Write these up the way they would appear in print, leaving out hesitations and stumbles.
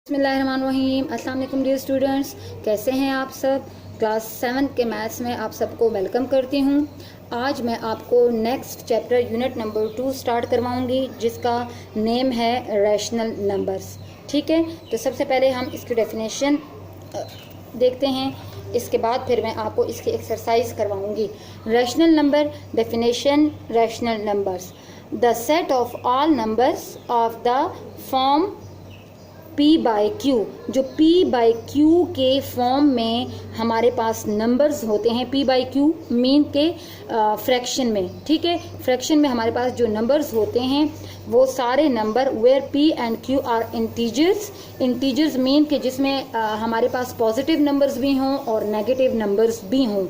बिस्मिल्लाहिर्रहमानिर्रहीम। अस्सलाम वालेकुम डियर स्टूडेंट्स, कैसे हैं आप सब। क्लास 7 के मैथ्स में आप सबको वेलकम करती हूँ। आज मैं आपको next chapter unit number 2 start करवाऊँगी, जिसका नेम है रैशनल नंबर्स। ठीक है, तो सबसे पहले हम इसकी डेफिनेशन देखते हैं, इसके बाद फिर मैं आपको इसकी एक्सरसाइज करवाऊँगी। Rational number definition. Rational numbers the set of all numbers of the form P by q. जो P बाई क्यू के फॉर्म में हमारे पास नंबर्स होते हैं, P बाई क्यू मीन के फ्रैक्शन में। ठीक है, फ्रैक्शन में हमारे पास जो नंबर्स होते हैं वो सारे number where P and Q are integers. Integers mean के जिसमें हमारे पास पॉजिटिव नंबर्स भी हों और नेगेटिव नंबर्स भी हों।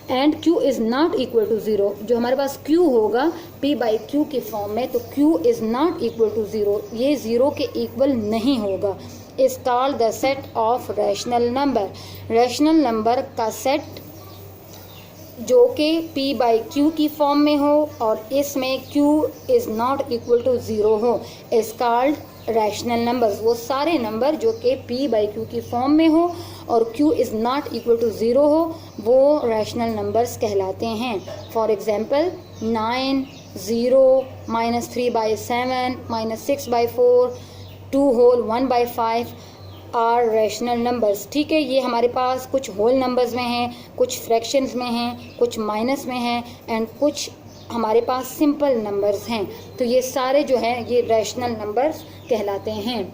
And Q is not equal to zero. जो हमारे पास Q होगा P बाई क्यू के फॉर्म में, तो Q is not equal to zero, ये ज़ीरो के इक्वल नहीं होगा। Is called the set of rational number. Rational number का सेट जो कि P बाई क्यू की फॉर्म में हो और इसमें Q is not equal to zero हो, इज़ कॉल्ड रैशनल नंबर्स। वो सारे नंबर जो कि P बाई क्यू की फॉर्म में हो और Q is not equal to zero हो, वो रैशनल नंबर्स कहलाते हैं। For example 9, 0, -3/7, -6/4, 2 whole 1/5 are rational numbers. ठीक है, ये हमारे पास कुछ होल नंबर्स में हैं, कुछ फ्रैक्शंस में हैं, कुछ माइनस में हैं एंड कुछ हमारे पास सिंपल नंबर्स हैं। तो ये सारे जो हैं ये रैशनल नंबर्स कहलाते हैं।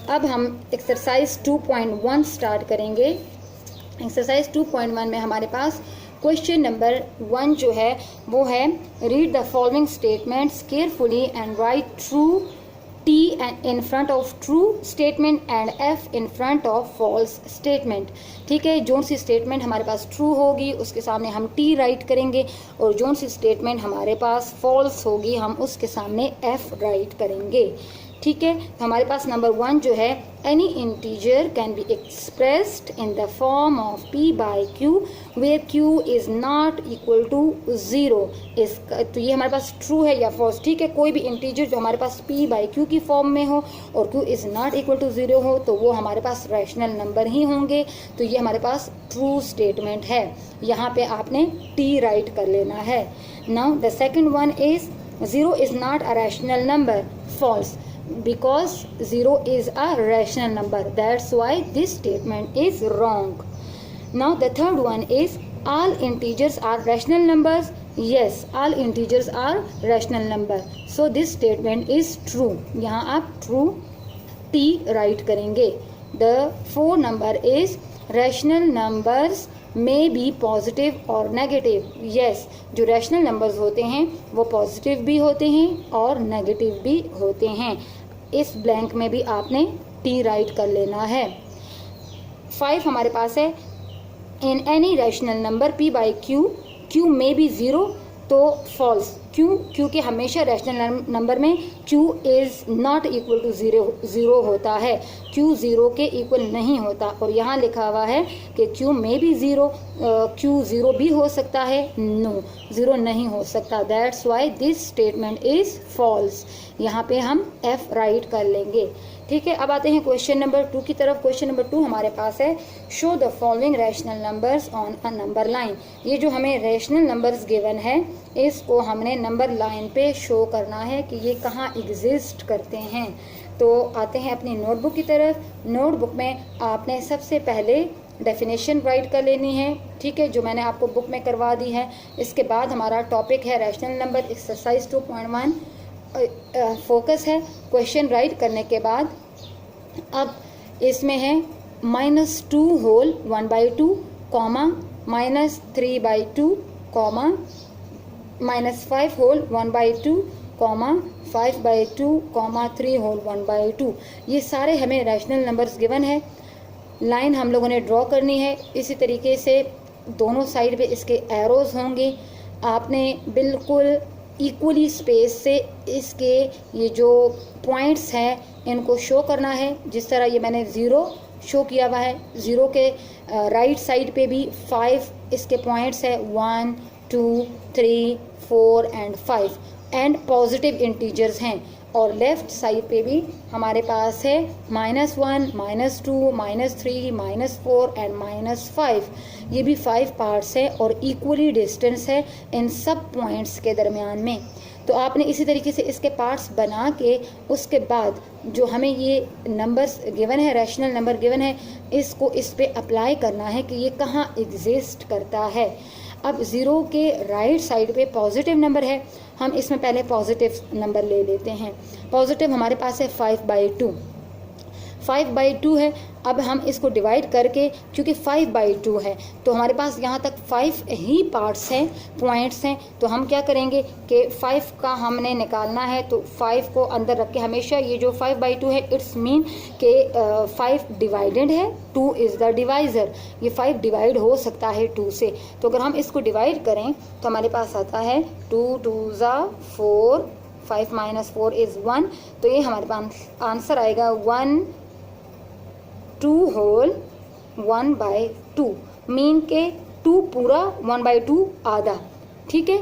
अब हम एक्सरसाइज 2.1 स्टार्ट करेंगे। एक्सरसाइज 2.1 में हमारे पास क्वेश्चन नंबर 1 जो है वो है, read the following statements carefully and right true T in front of true statement and F in front of false statement। ठीक है, जोन सी स्टेटमेंट हमारे पास ट्रू होगी उसके सामने हम T राइट करेंगे और जोन सी स्टेटमेंट हमारे पास फॉल्स होगी हम उसके सामने F राइट करेंगे। ठीक है, तो हमारे पास नंबर 1 जो है, any integer can be expressed in the form of P by Q where Q is not equal to zero. तो ये हमारे पास ट्रू है या फॉल्स। ठीक है, कोई भी इंटीजर जो हमारे पास P बाई क्यू की फॉर्म में हो और Q is not equal to zero हो तो वो हमारे पास रैशनल नंबर ही होंगे। तो ये हमारे पास ट्रू स्टेटमेंट है, यहाँ पे आपने T राइट कर लेना है। Now the second one is, zero is not a rational number, false, because 0 is a rational number, that's why this statement is wrong. Now the third one is, all integers are rational numbers, yes, all integers are rational number, so this statement is true। यहाँ आप true T write करेंगे। The fourth number is, rational numbers may be positive और negative, yes, जो rational numbers होते हैं वो positive भी होते हैं और नेगेटिव भी होते हैं। इस ब्लैंक में भी आपने T राइट कर लेना है। 5 हमारे पास है, in any rational number P by Q, Q में बी ज़ीरो, तो फॉल्स। क्यों? क्योंकि हमेशा रैशनल नंबर में Q is not equal to zero होता है, Q ज़ीरो के इक्वल नहीं होता। और यहाँ लिखा हुआ है कि Q में भी ज़ीरो, Q ज़ीरो भी हो सकता है, नो, ज़ीरो नहीं हो सकता, that's why this statement is false. यहाँ पे हम F राइट कर लेंगे। ठीक है, अब आते हैं क्वेश्चन नंबर 2 की तरफ। क्वेश्चन नंबर 2 हमारे पास है, show the following rational numbers on a number line. ये जो हमें रैशनल नंबर्स गिवन है इसको हमने नंबर लाइन पे शो करना है कि ये कहाँ एग्जिस्ट करते हैं। तो आते हैं अपनी नोटबुक की तरफ। नोटबुक में आपने सबसे पहले डेफिनेशन राइट कर लेनी है, ठीक है, जो मैंने आपको बुक में करवा दी है। इसके बाद हमारा टॉपिक है रैशनल नंबर, एक्सरसाइज 2.1 फोकस है। क्वेश्चन राइट करने के बाद अब इसमें है -2 whole 1/2 comma -3/2 comma -5 whole 1/2 comma 5/2 comma 3 whole 1/2। ये सारे हमें रैशनल नंबर्स गिवन है। लाइन हम लोगों ने ड्रॉ करनी है। इसी तरीके से दोनों साइड पे इसके एरोज होंगे। आपने बिल्कुल इक्वली स्पेस से इसके ये जो पॉइंट्स हैं इनको शो करना है। जिस तरह ये मैंने 0 शो किया हुआ है, 0 के राइट साइड पे भी 5 इसके पॉइंट्स है, 1 2 3 4 एंड 5 एंड पॉजिटिव इंटीजर्स हैं। और लेफ़्ट साइड पे भी हमारे पास है -1, -2, -3, -4 एंड -5। ये भी 5 पार्ट्स है और इक्वली डिस्टेंस है इन सब पॉइंट्स के दरमियान में। तो आपने इसी तरीके से इसके पार्ट्स बना के उसके बाद जो हमें ये नंबर्स गिवन है, रैशनल नंबर गिवन है, इसको इस पे अप्लाई करना है कि ये कहाँ एग्जिस्ट करता है। अब 0 के राइट साइड पे पॉजिटिव नंबर है, हम इसमें पहले पॉजिटिव नंबर ले लेते हैं। पॉजिटिव हमारे पास है 5/2, 5/2 है। अब हम इसको डिवाइड करके, क्योंकि 5/2 है तो हमारे पास यहाँ तक 5 ही पार्ट्स हैं, पॉइंट्स हैं, तो हम क्या करेंगे कि 5 का हमने निकालना है, तो 5 को अंदर रख के हमेशा ये जो 5/2 है इट्स मीन कि 5 डिवाइडेड है, 2 इज़ द डिवाइज़र। ये 5 डिवाइड हो सकता है 2 से, तो अगर हम इसको डिवाइड करें तो हमारे पास आता है 2 2 4, 5 - 4 इज़ 1, तो ये हमारे पास आंसर आएगा 1 2 होल 1/2, मीन के 2 पूरा 1/2 आधा, ठीक है।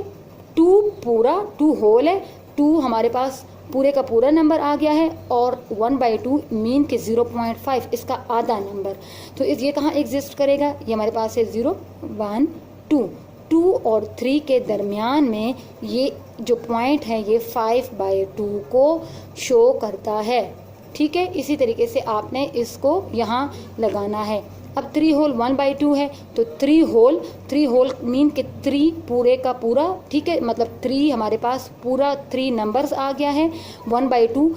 2 पूरा 2 होल है, 2 हमारे पास पूरे का पूरा नंबर आ गया है और 1/2 मीन के 0.5 इसका आधा नंबर। तो ये कहाँ एग्जिस्ट करेगा, ये हमारे पास है 0 1 2, 2 और 3 के दरमियान में ये जो पॉइंट है ये 5/2 को शो करता है, ठीक है। इसी तरीके से आपने इसको यहाँ लगाना है। अब 3 होल 1/2 है, तो 3 होल मीन के 3 पूरे का पूरा, ठीक है, मतलब 3 हमारे पास पूरा 3 नंबर्स आ गया है, 1/2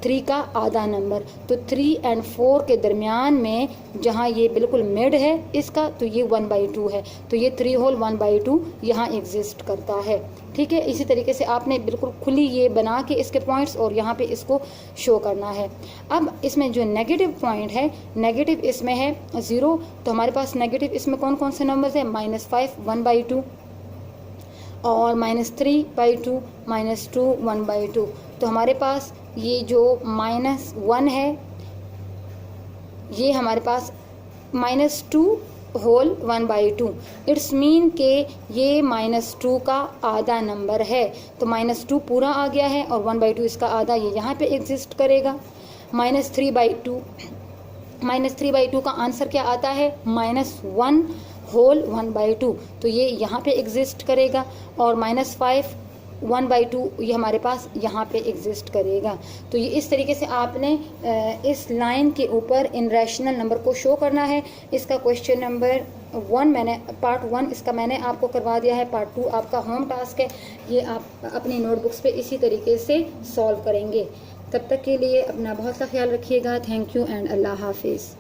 3 का आधा नंबर। तो 3 और 4 के दरमियान में जहाँ ये बिल्कुल मिड है इसका, तो ये 1/2 है, तो ये 3 होल 1/2 यहाँ एग्जिस्ट करता है, ठीक है। इसी तरीके से आपने बिल्कुल खुली ये बना के इसके पॉइंट्स और यहाँ पे इसको शो करना है। अब इसमें जो नेगेटिव पॉइंट है, नेगेटिव इसमें है 0, तो हमारे पास नेगेटिव इसमें कौन कौन से नंबर्स है, -5 1/2 और -3/2, -2 1/2। तो हमारे पास ये जो -1 है ये हमारे पास -2 होल 1/2, इट्स मीन के ये -2 का आधा नंबर है, तो -2 पूरा आ गया है और 1/2 इसका आधा, ये यहाँ पे एग्जिस्ट करेगा। -3/2 का आंसर क्या आता है, -1 होल 1/2, तो ये यहाँ पे एग्जिस्ट करेगा। और -5 1/2 ये हमारे पास यहाँ पे एग्जिस्ट करेगा। तो ये इस तरीके से आपने इस लाइन के ऊपर इन रैशनल नंबर को शो करना है। इसका क्वेश्चन नंबर 1 मैंने पार्ट 1 इसका मैंने आपको करवा दिया है, पार्ट 2 आपका होम टास्क है, ये आप अपनी नोटबुक्स पे इसी तरीके से सॉल्व करेंगे। तब तक के लिए अपना बहुत सा ख्याल रखिएगा। थैंक यू एंड अल्लाह हाफिज़।